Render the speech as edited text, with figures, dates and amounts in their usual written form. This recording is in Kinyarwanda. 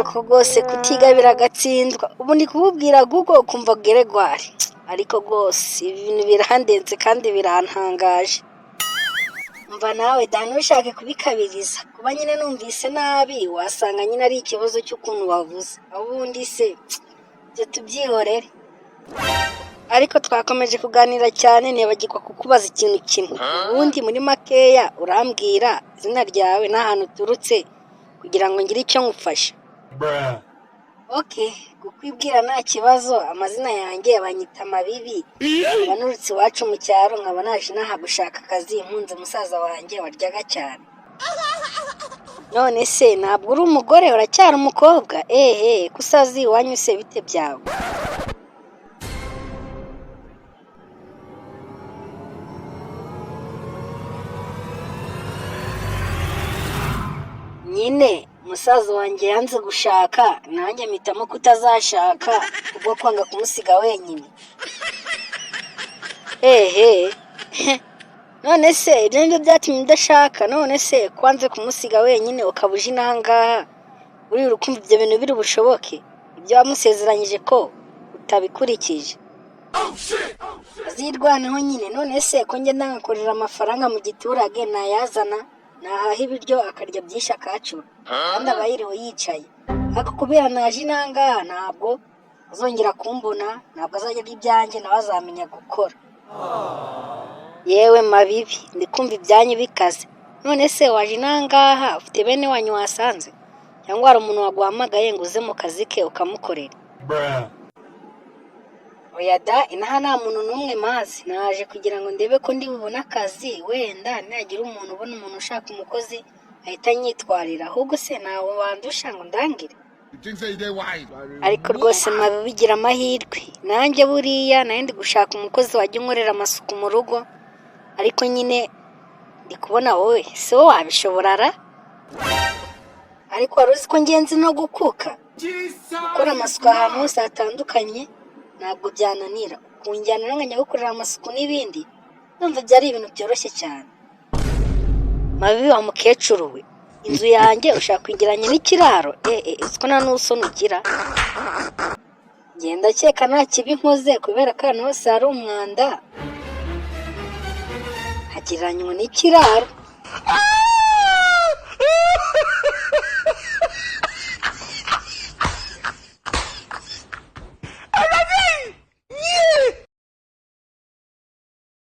koko rwose kutiga biragatsindwa. Ubu ndi kububwira Google kumva Geregwari. Ariko rwose ibintu birandenze kandi birantangaje. Mva nawe da ntushake kubikabiriza. Kuba nyine numvise nabi wasanga nyine ari ikibazo cy'ukuntu wavuze. Ubundi se byo tubyihorere. Ariko twakomeje kuganira cyane nibagirwa kukubaza ikintu kimwe. Ubundi muri makeya urambwira izina ryawe n'ahantu uturutse kugira ngo ngire icyo ngufasha. Okay, kukwibwira nta kibazo. Amazina yanjye banyita Mabibi. Banurutse iwacu mu cyaro nkaba naje naha gushaka akazi mpunze musaza wanjye waryaga cyane. None se ntabwo uri umugore uracyari umukobwa? Kusazi iwanyu se bite byawe? Nyine musaza wanjye yanze gushaka nanjye mpitamo kutazashaka kubwo kwanga kumusiga wenyine. None se ibyo nibyo byatumye udashaka? None se kwanze kumusiga wenyine ukabuje inangaha uri urukumva ibyo bintu biri bushoboke? Ibyo wamusezeranyije ko utabikurikije. Azirwaneho nyine. None se ko njye ndangakorera amafaranga mu giturage nayazana nahaha ibiryo akarya byinshi akacura kandi aba yiriwe yicaye. Ariko kubera naje inangaha ntabwo azongera kumbona, ntabwo azajya ibyanjye nawe azamenya gukora. Yewe Mabibi ndikumva ibyanyu bikaze. None se waje inangaha ufite bene wanyu wasanze cyangwa hari umuntu waguhamagaye ngo uze mu kazi ke ukamukorera? Oya da, inaha nta muntu n'umwe mazi. Naje kugira ngo ndebe ko ndi bubone akazi, wenda nagira umuntu ubona umuntu ushaka umukozi ahita nyitwarira. Ahubwo se nawe wandusha ngo ndangire? Ariko rwose Mabibigira amahirwe. Nanjye buriya nari ndi gushaka umukozi wajya unkorera amasuku mu rugo, ariko nyine ndi kubona wowe se wowe wabishobora ra? Ariko wari uzi ko ngenzi no gukuka gukora amasuku ahantu hose hatandukanye ntabwo byananira. Kunjyana nkajya gukorera amasuku n'ibindi ndumva byari ibintu byoroshye cyane. Mabibi wa mukecuru we, inzu yanjye ushaka kwegeranya n'ikiraro? Siko nta n'usoni ugira. Genda cyeka nta kibi nkoze kubera ko ahantu hose hari umwanda hagereranywa n'ikiraro.